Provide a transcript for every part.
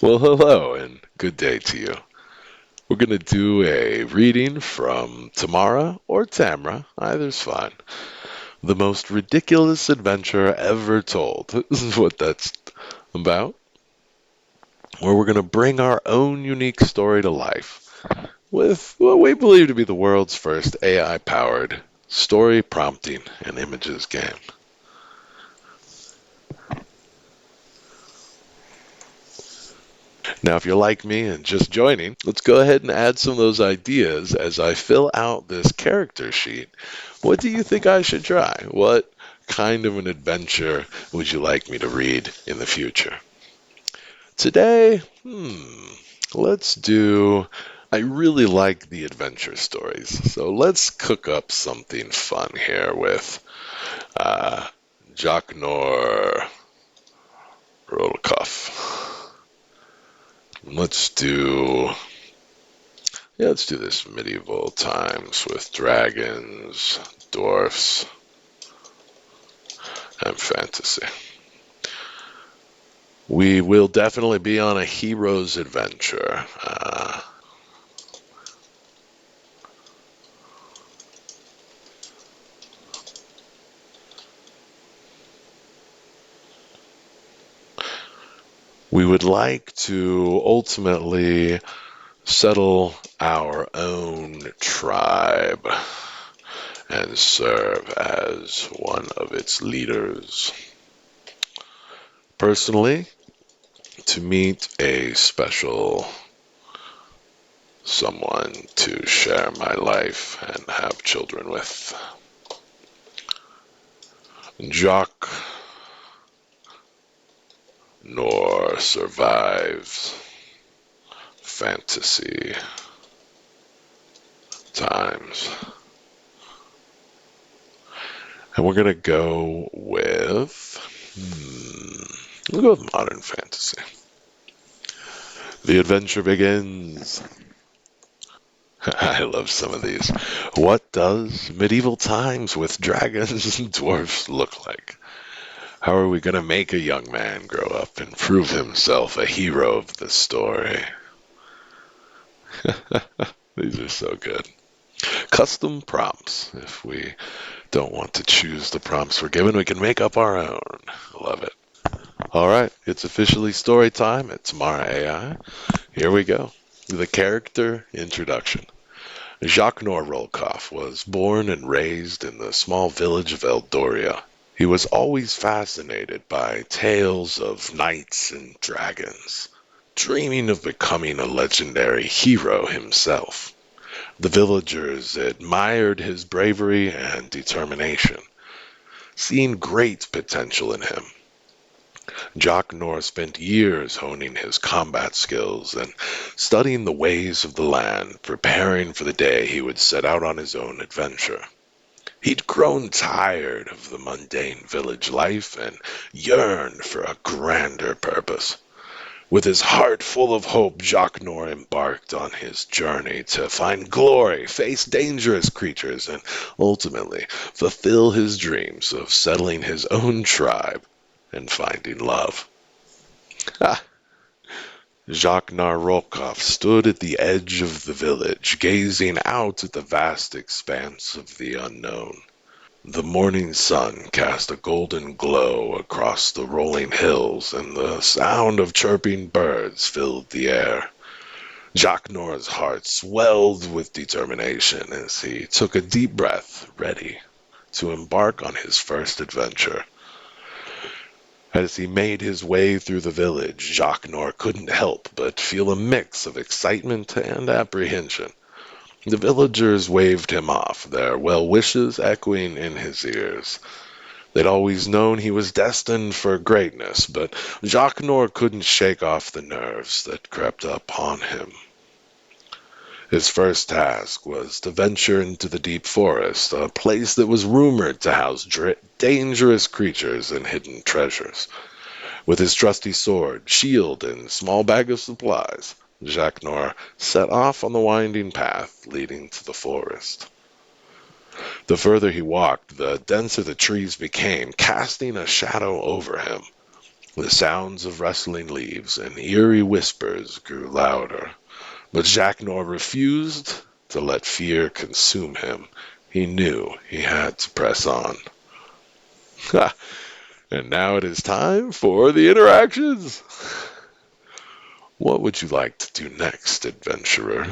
Well, hello and good day to you. We're going to do a reading from Tamara or Tamra, either's fine. The most ridiculous adventure ever told. This is what that's about, where we're going to bring our own unique story to life with what we believe to be the world's first AI powered story prompting and images game. Now, if you're like me and just joining, let's go ahead and add some of those ideas as I fill out this character sheet. What do you think I should try? What kind of an adventure would you like me to read in the future? Today, let's do. I really like the adventure stories, so let's cook up something fun here with uh, Jacques Nor Rolkoff. Let's do this medieval times with dragons, dwarfs, and fantasy. We will definitely be on a hero's adventure. We would like to ultimately settle our own tribe and serve as one of its leaders. Personally, to meet a special someone to share my life and have children with. Jacques Nor survives fantasy times. And we're gonna go with we'll go with modern fantasy. The adventure begins. I love some of these. What does medieval times with dragons and dwarfs look like? How are we going to make a young man grow up and prove himself a hero of the story? These are so good. Custom prompts. If we don't want to choose the prompts we're given, we can make up our own. Love it. All right, it's officially story time at tmra.ai. Here we go. The character introduction. Jacques Norrolkoff was born and raised in the small village of Eldoria. He was always fascinated by tales of knights and dragons, dreaming of becoming a legendary hero himself. The villagers admired his bravery and determination, seeing great potential in him. Jacques Nor spent years honing his combat skills and studying the ways of the land, preparing for the day he would set out on his own adventure. He'd grown tired of the mundane village life and yearned for a grander purpose. With his heart full of hope, Jacques Nor embarked on his journey to find glory, face dangerous creatures, and ultimately fulfill his dreams of settling his own tribe and finding love. Ah, Jacques Narokov stood at the edge of the village, gazing out at the vast expanse of the unknown. The morning sun cast a golden glow across the rolling hills, and the sound of chirping birds filled the air. Jacques Nor's heart swelled with determination as he took a deep breath, ready to embark on his first adventure. As he made his way through the village, Jacques Nor couldn't help but feel a mix of excitement and apprehension. The villagers waved him off, their well wishes echoing in his ears. They'd always known he was destined for greatness, but Jacques Nor couldn't shake off the nerves that crept upon him. His first task was to venture into the deep forest, a place that was rumored to house dangerous creatures and hidden treasures. With his trusty sword, shield, and small bag of supplies, Jacques Nor set off on the winding path leading to the forest. The further he walked, the denser the trees became, casting a shadow over him. The sounds of rustling leaves and eerie whispers grew louder, but Jacnor refused to let fear consume him. He knew he had to press on. Ha! And now it is time for the interactions. What would you like to do next, adventurer?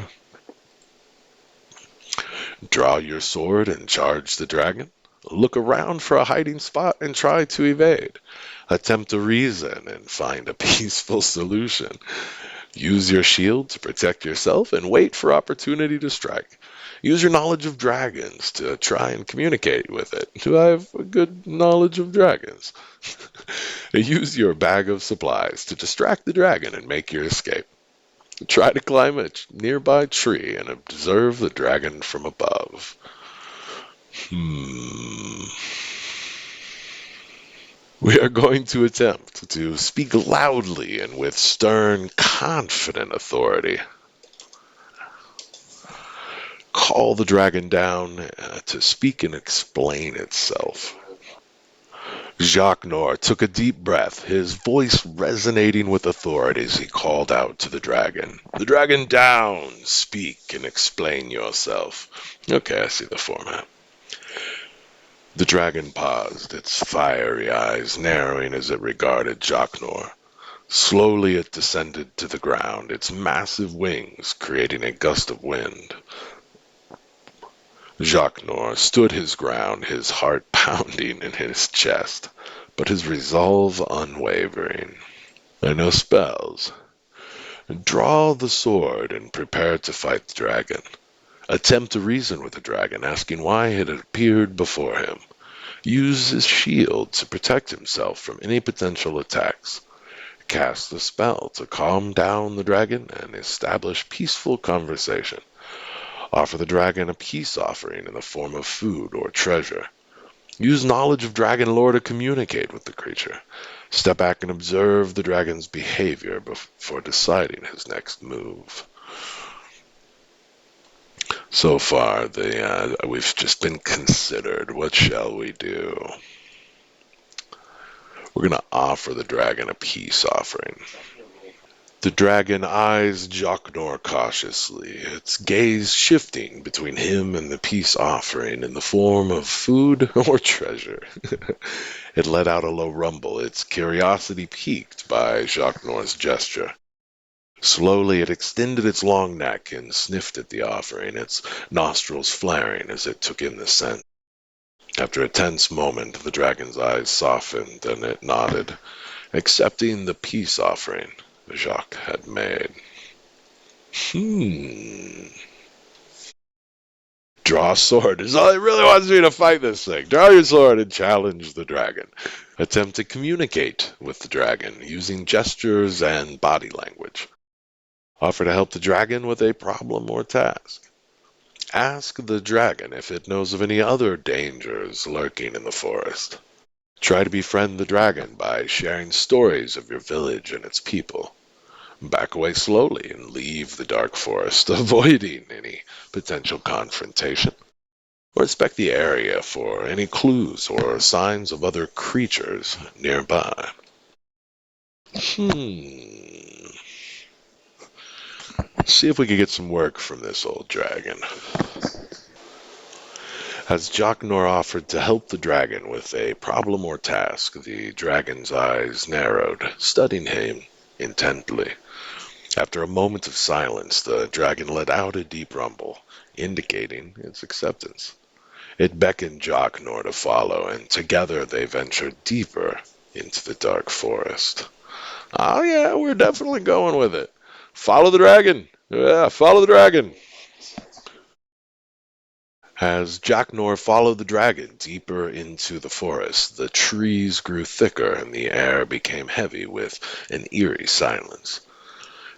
Draw your sword and charge the dragon? Look around for a hiding spot and try to evade. Attempt to reason and find a peaceful solution. Use your shield to protect yourself and wait for opportunity to strike. Use your knowledge of dragons to try and communicate with it. Do I have a good knowledge of dragons? Use your bag of supplies to distract the dragon and make your escape. Try to climb a nearby tree and observe the dragon from above. Hmm. We are going to attempt to speak loudly and with stern, confident authority. Call the dragon down to speak and explain itself. Jacques Noir took a deep breath, his voice resonating with authority as he called out to the dragon. The dragon down! Speak and explain yourself. Okay, I see the format. The dragon paused, its fiery eyes narrowing as it regarded Jacques Noir. Slowly it descended to the ground, its massive wings creating a gust of wind. Jacques Noir stood his ground, his heart pounding in his chest, but his resolve unwavering. I know spells. Draw the sword and prepare to fight the dragon. Attempt to reason with the dragon, asking why it had appeared before him. Use his shield to protect himself from any potential attacks. Cast a spell to calm down the dragon and establish peaceful conversation. Offer the dragon a peace offering in the form of food or treasure. Use knowledge of dragon lore to communicate with the creature. Step back and observe the dragon's behavior before deciding his next move. So far, we've just been considered. What shall we do? We're going to offer the dragon a peace offering. The dragon eyes Jacnor cautiously, its gaze shifting between him and the peace offering in the form of food or treasure. It let out a low rumble, its curiosity piqued by Jacnor's gesture. Slowly it extended its long neck and sniffed at the offering, its nostrils flaring as it took in the scent. After a tense moment, the dragon's eyes softened and it nodded, accepting the peace offering Jacques had made. Draw a sword. It really wants me to fight this thing. Draw your sword and challenge the dragon. Attempt to communicate with the dragon using gestures and body language. Offer to help the dragon with a problem or task. Ask the dragon if it knows of any other dangers lurking in the forest. Try to befriend the dragon by sharing stories of your village and its people. Back away slowly and leave the dark forest, avoiding any potential confrontation. Or inspect the area for any clues or signs of other creatures nearby. See if we can get some work from this old dragon. As Jacnor offered to help the dragon with a problem or task, the dragon's eyes narrowed, studying him intently. After a moment of silence, the dragon let out a deep rumble, indicating its acceptance. It beckoned Jacnor to follow, and together they ventured deeper into the dark forest. Oh yeah, we're definitely going with it. Follow the dragon. Yeah, follow the dragon. As Jacnor followed the dragon deeper into the forest, the trees grew thicker and the air became heavy with an eerie silence.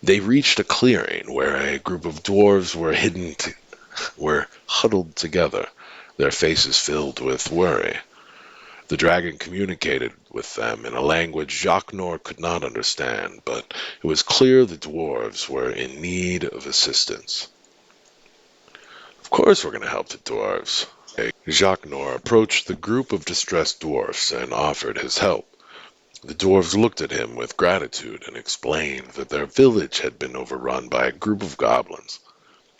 They reached a clearing where a group of dwarves were huddled together, their faces filled with worry. The dragon communicated with them in a language Jacnor could not understand, but it was clear the dwarves were in need of assistance. Of course we're going to help the dwarves. Jacnor approached the group of distressed dwarfs and offered his help. The dwarves looked at him with gratitude and explained that their village had been overrun by a group of goblins.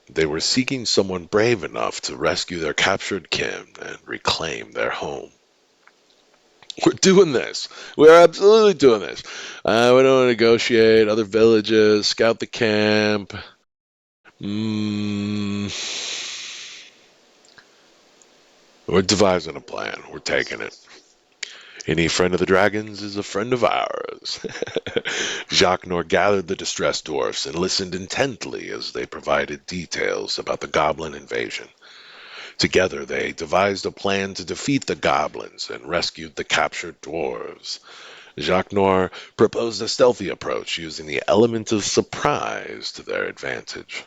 They were seeking someone brave enough to rescue their captured kin and reclaim their home. We're doing this. We're absolutely doing this. We don't want to negotiate other villages, scout the camp. Mm, we're devising a plan. We're taking it. Any friend of the dragons is a friend of ours. Jacques Nor gathered the distressed dwarfs and listened intently as they provided details about the goblin invasion. Together they devised a plan to defeat the goblins and rescued the captured dwarves. Jacques Noir proposed a stealthy approach using the element of surprise to their advantage.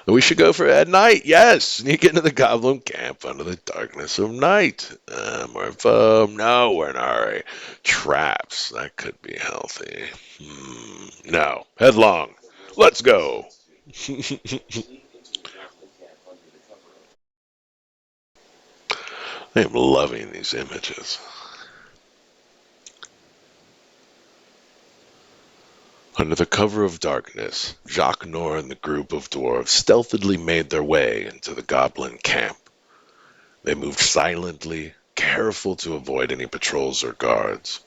We should go for it at night, yes! Sneak into the goblin camp under the darkness of night. No, we're in a hurry. Traps, that could be healthy. No, headlong. Let's go! I am loving these images. Under the cover of darkness, Jacques Nor and the group of dwarves stealthily made their way into the goblin camp. They moved silently, careful to avoid any patrols or guards.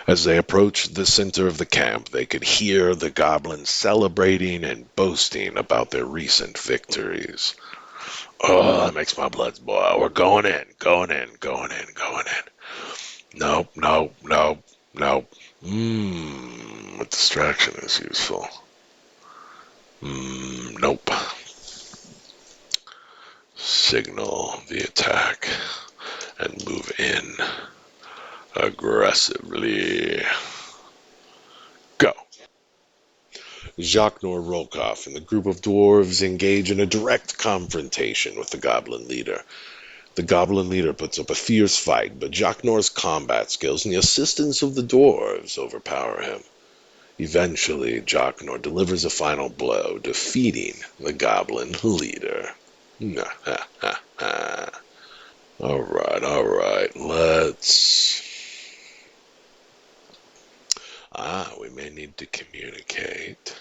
As they approached the center of the camp, they could hear the goblins celebrating and boasting about their recent victories. Oh, that makes my blood boil. We're going in, going in, going in, going in. Nope, nope, nope, nope. A distraction is useful. Nope. Signal the attack and move in aggressively. Go. Jacques Nor Rokoff and the group of dwarves engage in a direct confrontation with the goblin leader. The goblin leader puts up a fierce fight, but Jacques Nor's combat skills and the assistance of the dwarves overpower him. Eventually, Jacques Nor delivers a final blow, defeating the goblin leader. All right, let's... we may need to communicate.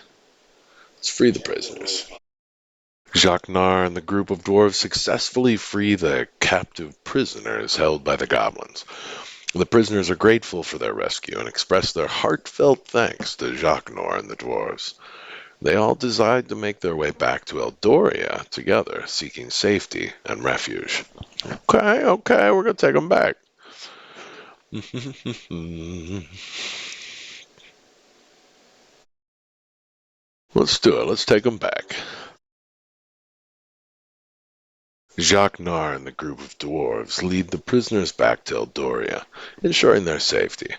Let's free the prisoners. Jacques Nar and the group of dwarves successfully free the captive prisoners held by the goblins. The prisoners are grateful for their rescue and express their heartfelt thanks to Jacques Nor and the dwarves. They all decide to make their way back to Eldoria together, seeking safety and refuge. Okay, we're gonna take them back. Let's do it. Let's take them back. Jacques Nar and the group of dwarves lead the prisoners back to Eldoria, ensuring their safety.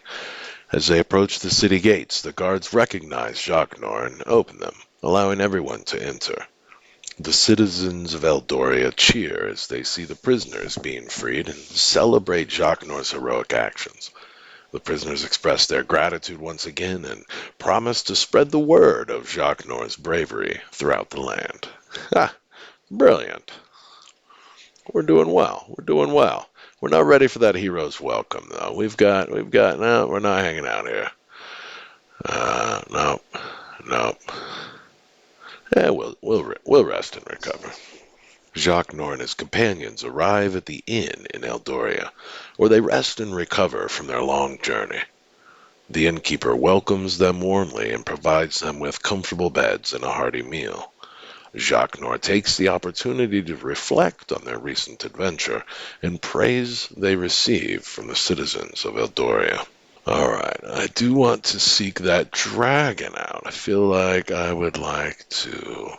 As they approach the city gates, the guards recognize Jacques Nar and open them, allowing everyone to enter. The citizens of Eldoria cheer as they see the prisoners being freed and celebrate Jacques Nor's heroic actions. The prisoners express their gratitude once again and promise to spread the word of Jacques Nor's bravery throughout the land. Ha! Brilliant. We're doing well. We're doing well. We're not ready for that hero's welcome, though. No, we're not hanging out here. No, no. We'll rest and recover. Jacques Nor and his companions arrive at the inn in Eldoria, where they rest and recover from their long journey. The innkeeper welcomes them warmly and provides them with comfortable beds and a hearty meal. Jacques Nor takes the opportunity to reflect on their recent adventure and praise they receive from the citizens of Eldoria. Alright, I do want to seek that dragon out. I feel like I would like to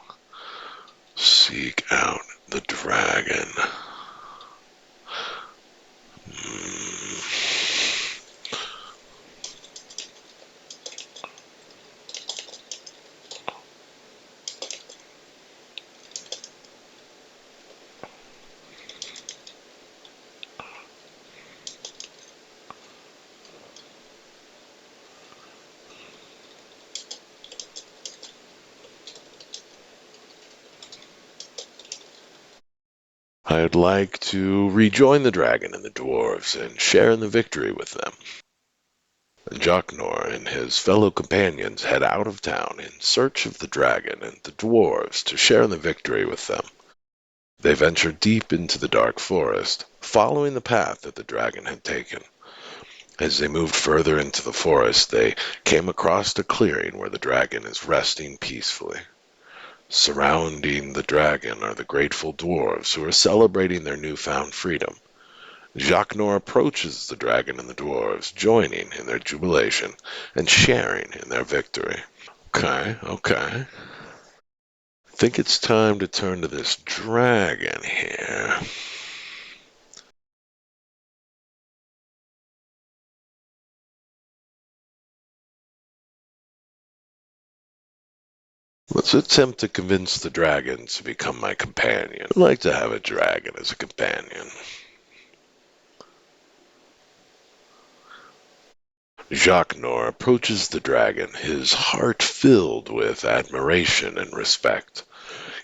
seek out the dragon. I'd like to rejoin the dragon and the dwarves and share in the victory with them. Jacnor and his fellow companions head out of town in search of the dragon and the dwarves to share in the victory with them. They venture deep into the dark forest, following the path that the dragon had taken. As they moved further into the forest, they came across a clearing where the dragon is resting peacefully. Surrounding the dragon are the grateful dwarves who are celebrating their newfound freedom. Jacnor approaches the dragon and the dwarves, joining in their jubilation and sharing in their victory. Okay, okay. Think it's time to turn to this dragon here. Let's attempt to convince the dragon to become my companion. I'd like to have a dragon as a companion. Jacnor approaches the dragon, his heart filled with admiration and respect.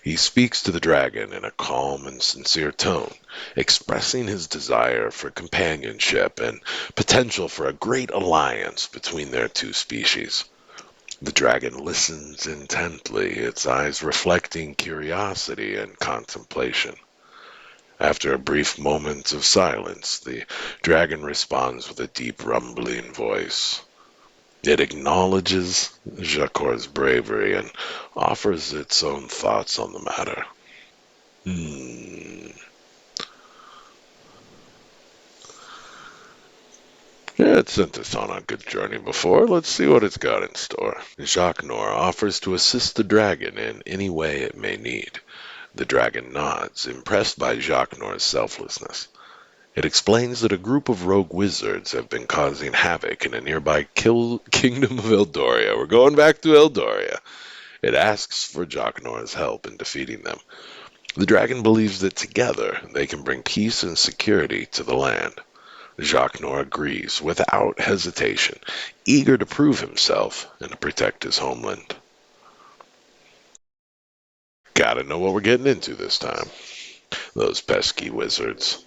He speaks to the dragon in a calm and sincere tone, expressing his desire for companionship and potential for a great alliance between their two species. The dragon listens intently, its eyes reflecting curiosity and contemplation. After a brief moment of silence, the dragon responds with a deep rumbling voice. It acknowledges Jacor's bravery and offers its own thoughts on the matter. Hmm. Yeah, it sent us on a good journey before. Let's see what it's got in store. Jacnor offers to assist the dragon in any way it may need. The dragon nods, impressed by Jacnor's selflessness. It explains that a group of rogue wizards have been causing havoc in a nearby kingdom of Eldoria. We're going back to Eldoria. It asks for Jacnor's help in defeating them. The dragon believes that together they can bring peace and security to the land. Jacnor agrees without hesitation, eager to prove himself and to protect his homeland. Gotta know what we're getting into this time. Those pesky wizards.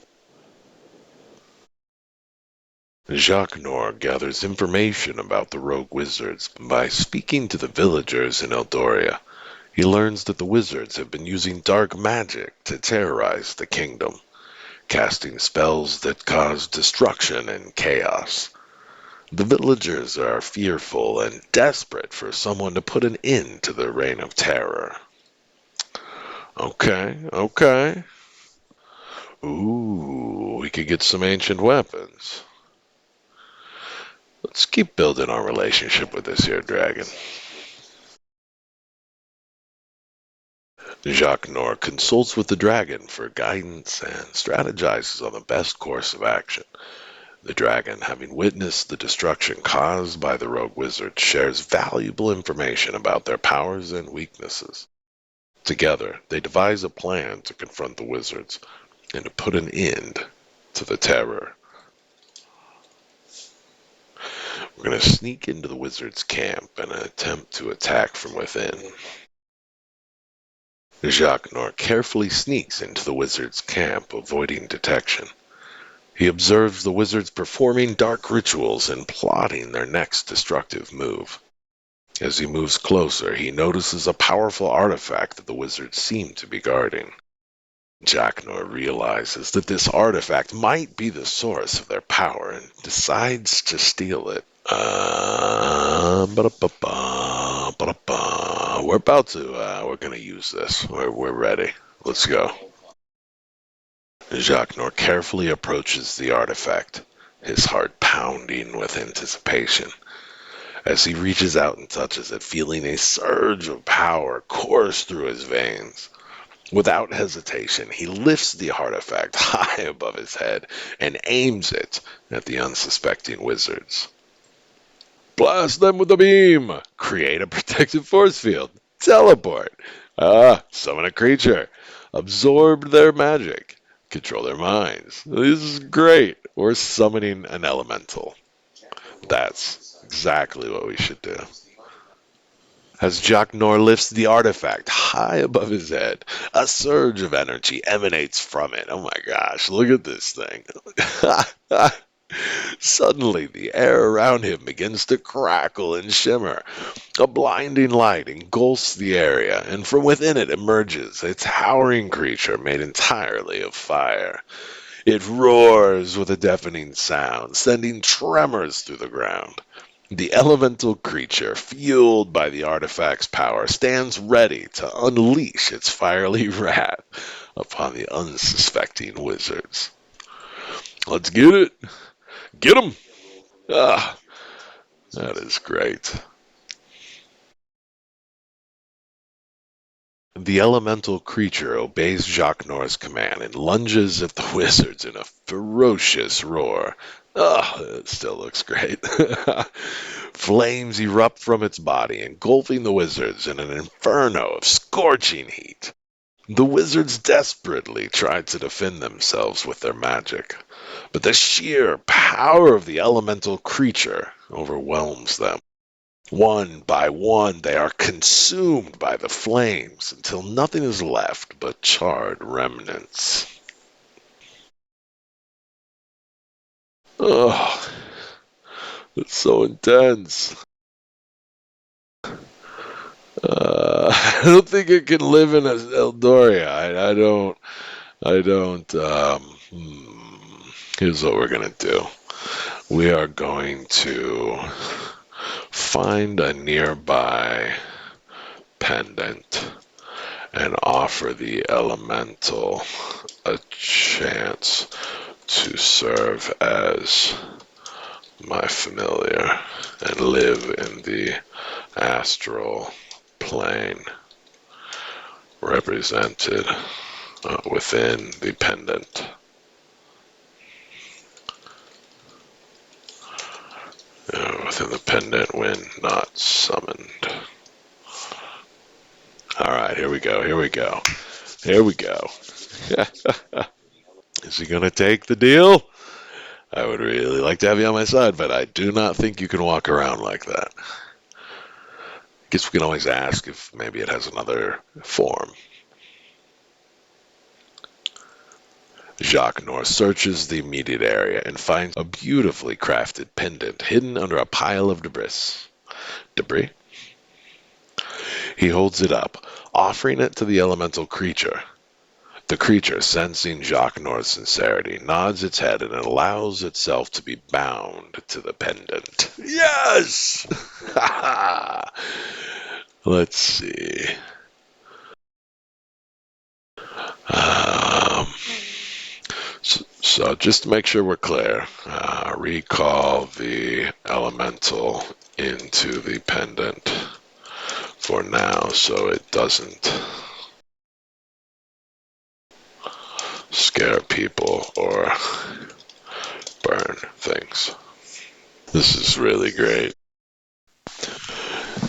Jacnor gathers information about the rogue wizards by speaking to the villagers in Eldoria. He learns that the wizards have been using dark magic to terrorize the kingdom, casting spells that cause destruction and chaos. The villagers are fearful and desperate for someone to put an end to their reign of terror. Okay, okay. Ooh, we could get some ancient weapons. Let's keep building our relationship with this here dragon. Jacnor consults with the dragon for guidance and strategizes on the best course of action. The dragon, having witnessed the destruction caused by the rogue wizard, shares valuable information about their powers and weaknesses. Together, they devise a plan to confront the wizards and to put an end to the terror. We're going to sneak into the wizard's camp and attempt to attack from within. Jacnor carefully sneaks into the wizard's camp, avoiding detection. He observes the wizards performing dark rituals and plotting their next destructive move. As he moves closer, he notices a powerful artifact that the wizards seem to be guarding. Jacnor realizes that this artifact might be the source of their power and decides to steal it. We're about to, we're gonna use this. We're ready. Let's go. Jacnor carefully approaches the artifact, his heart pounding with anticipation. As he reaches out and touches it, feeling a surge of power course through his veins. Without hesitation, he lifts the artifact high above his head and aims it at the unsuspecting wizards. Blast them with the beam! Create a protective force field. Teleport! Summon a creature. Absorb their magic. Control their minds. This is great. We're summoning an elemental. That's exactly what we should do. As Jacnor lifts the artifact high above his head, a surge of energy emanates from it. Oh my gosh, look at this thing. Suddenly, the air around him begins to crackle and shimmer. A blinding light engulfs the area, and from within it emerges a towering creature made entirely of fire. It roars with a deafening sound, sending tremors through the ground. The elemental creature, fueled by the artifact's power, stands ready to unleash its fiery wrath upon the unsuspecting wizards. Let's get it! Get 'em! Ah, that is great. The elemental creature obeys Jacques Noir's command and lunges at the wizards in a ferocious roar. Ah, it still looks great. Flames erupt from its body, engulfing the wizards in an inferno of scorching heat. The wizards desperately try to defend themselves with their magic, but the sheer power of the elemental creature overwhelms them. One by one, they are consumed by the flames until nothing is left but charred remnants. Oh, it's so intense. I don't think it can live in Eldoria. I don't. Here's what we're gonna do. We are going to find a nearby pendant and offer the elemental a chance to serve as my familiar and live in the astral plane represented within the pendant. Within the pendant when not summoned. Alright, here we go, here we go. Here we go. Is he gonna take the deal? I would really like to have you on my side, but I do not think you can walk around like that. I guess we can always ask if maybe it has another form. Jacques Noir searches the immediate area and finds a beautifully crafted pendant hidden under a pile of debris. Debris? He holds it up, offering it to the elemental creature. The creature, sensing Jacques Noir's sincerity, nods its head and allows itself to be bound to the pendant. Yes! Let's see. Um, so just to make sure we're clear, recall the elemental into the pendant for now so it doesn't scare people or burn things. This is really great.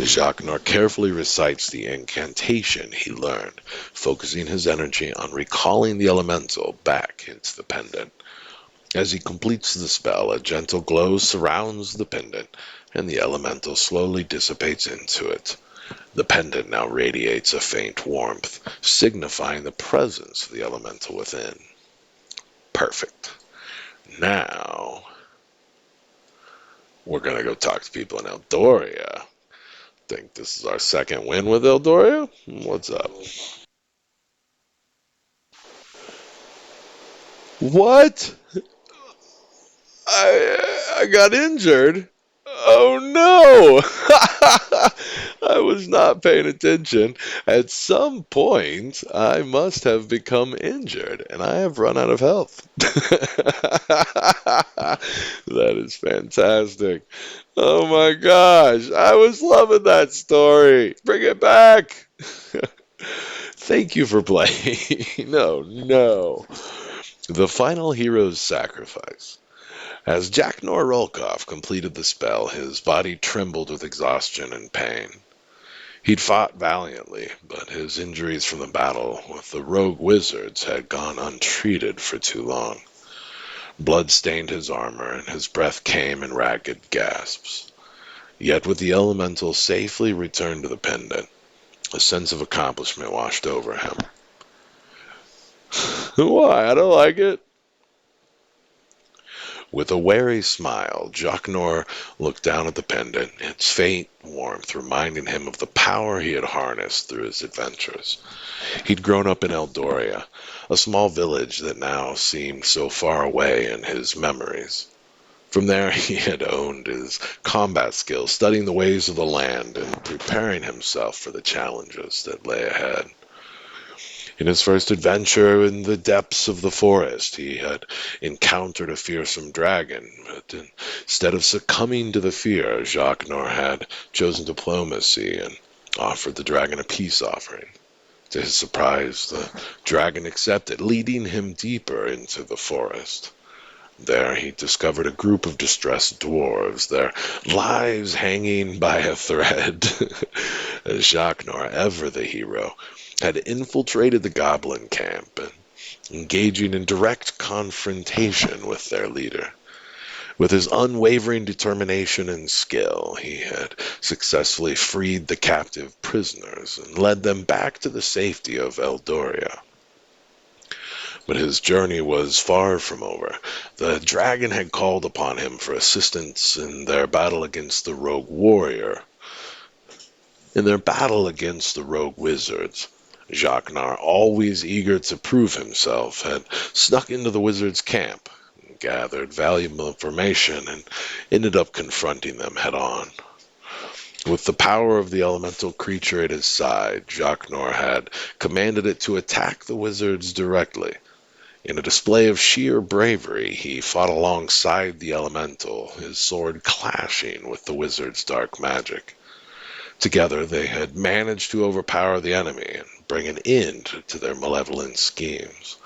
Jacques Noir carefully recites the incantation he learned, focusing his energy on recalling the elemental back into the pendant. As he completes the spell, a gentle glow surrounds the pendant, and the elemental slowly dissipates into it. The pendant now radiates a faint warmth, signifying the presence of the elemental within. Perfect. Now, we're going to go talk to people in Eldoria. Think this is our second win with Eldoria? What's up? What? I got injured. Oh no! I was not paying attention. At some point, I must have become injured, and I have run out of health. That is fantastic. Oh my gosh, I was loving that story. Bring it back. Thank you for playing. No, no. The final hero's sacrifice. As Jack Norolkov completed the spell, his body trembled with exhaustion and pain. He'd fought valiantly, but his injuries from the battle with the rogue wizards had gone untreated for too long. Blood stained his armor, and his breath came in ragged gasps. Yet with the elemental safely returned to the pendant, a sense of accomplishment washed over him. Why? I don't like it. With a wary smile, Jacques looked down at the pendant, its faint warmth reminding him of the power he had harnessed through his adventures. He'd grown up in Eldoria, a small village that now seemed so far away in his memories. From there, he had honed his combat skills, studying the ways of the land and preparing himself for the challenges that lay ahead. In his first adventure in the depths of the forest, he had encountered a fearsome dragon, but instead of succumbing to the fear, Jacques had chosen diplomacy and offered the dragon a peace offering. To his surprise, the dragon accepted, leading him deeper into the forest. There he discovered a group of distressed dwarves, their lives hanging by a thread. Jacques, ever the hero, had infiltrated the goblin camp and engaging in direct confrontation with their leader. With his unwavering determination and skill, he had successfully freed the captive prisoners and led them back to the safety of Eldoria. But his journey was far from over. The dragon had called upon him for assistance in their battle against the rogue warrior. In their battle against the rogue wizards, Jacques, always eager to prove himself, had snuck into the wizards' camp, gathered valuable information, and ended up confronting them head on. With the power of the elemental creature at his side, Jacques had commanded it to attack the wizards directly. In a display of sheer bravery, he fought alongside the elemental, his sword clashing with the wizard's dark magic. Together, they had managed to overpower the enemy and bring an end to their malevolent schemes.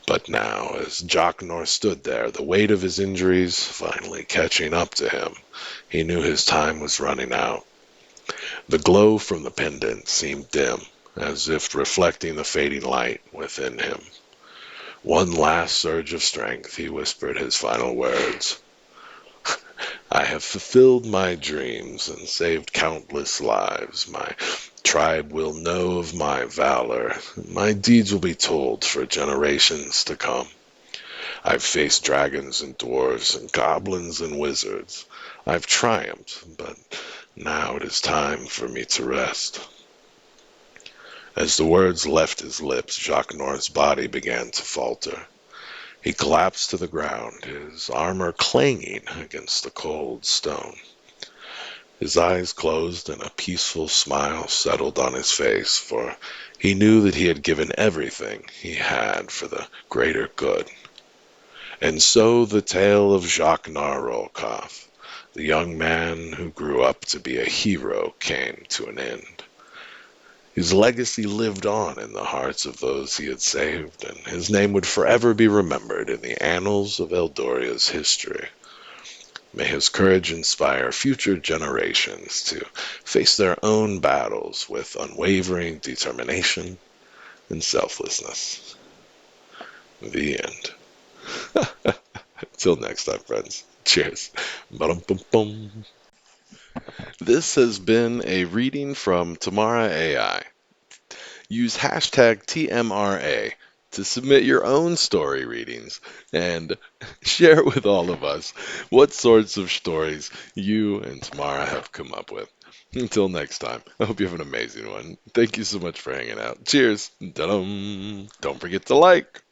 But now, as Jacques stood there, the weight of his injuries finally catching up to him, he knew his time was running out. The glow from the pendant seemed dim, as if reflecting the fading light within him. One last surge of strength, he whispered his final words. I have fulfilled my dreams and saved countless lives. My tribe will know of my valor. My deeds will be told for generations to come. I've faced dragons and dwarves and goblins and wizards. I've triumphed, but now it is time for me to rest. As the words left his lips, Jacques body began to falter. He collapsed to the ground, his armor clanging against the cold stone. His eyes closed and a peaceful smile settled on his face, for he knew that he had given everything he had for the greater good. And so the tale of Jacques Rolkoff, the young man who grew up to be a hero, came to an end. His legacy lived on in the hearts of those he had saved, and his name would forever be remembered in the annals of Eldoria's history. May his courage inspire future generations to face their own battles with unwavering determination and selflessness. The end. Till next time, friends. Cheers. Ba-dum-bum-bum. This has been a reading from tmra.ai. Use hashtag tmra to submit your own story readings and share with all of us what sorts of stories you and Tamara have come up with. Until next time, I hope you have an amazing one. Thank you so much for hanging out. Cheers. Da-dum. Don't forget to like.